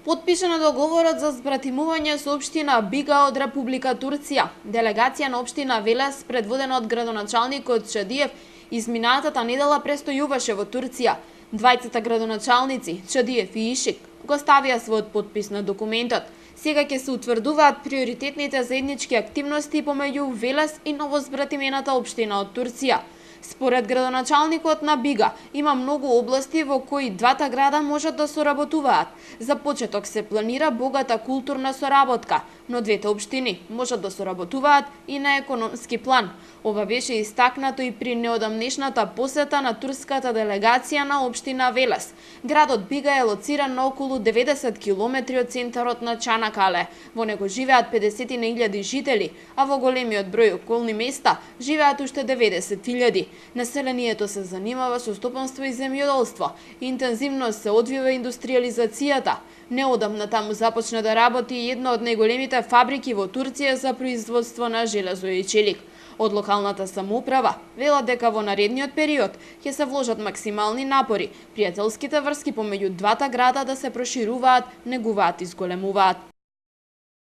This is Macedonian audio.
Потпишан е договорот за збратимување со општина Бига од Република Турција. Делегација на општина Велес, предводена од градоначалникот Чадиев, изминатата недела престојуваше во Турција. Двајцата градоначалници, Чадиев и Ишик, го ставија својот потпис на документот. Сега ќе се утврдуваат приоритетните заеднички активности помеѓу Велес и новозбратимената општина од Турција. Според градоначалникот на Бига, има многу области во кои двата града можат да соработуваат. За почеток се планира богата културна соработка, но двете општини можат да соработуваат и на економски план. Ова беше истакнато и при неодамнешната посета на турската делегација на општина Велес. Градот Бига е лоциран на околу 90 километри од центарот на Чанакале. Во него живеат 50.000 жители, а во големиот број околни места живеат уште 90.000. Населението се занимава со стопанство и земјоделство. Интензивно се одвива индустриализацијата. Неодамна таму започна да работи една од најголемите фабрики во Турција за производство на железо и челик. Од локалната самоуправа велат дека во наредниот период ќе се вложат максимални напори пријателските врски помеѓу двата града да се прошируваат, негуваат и зголемуваат.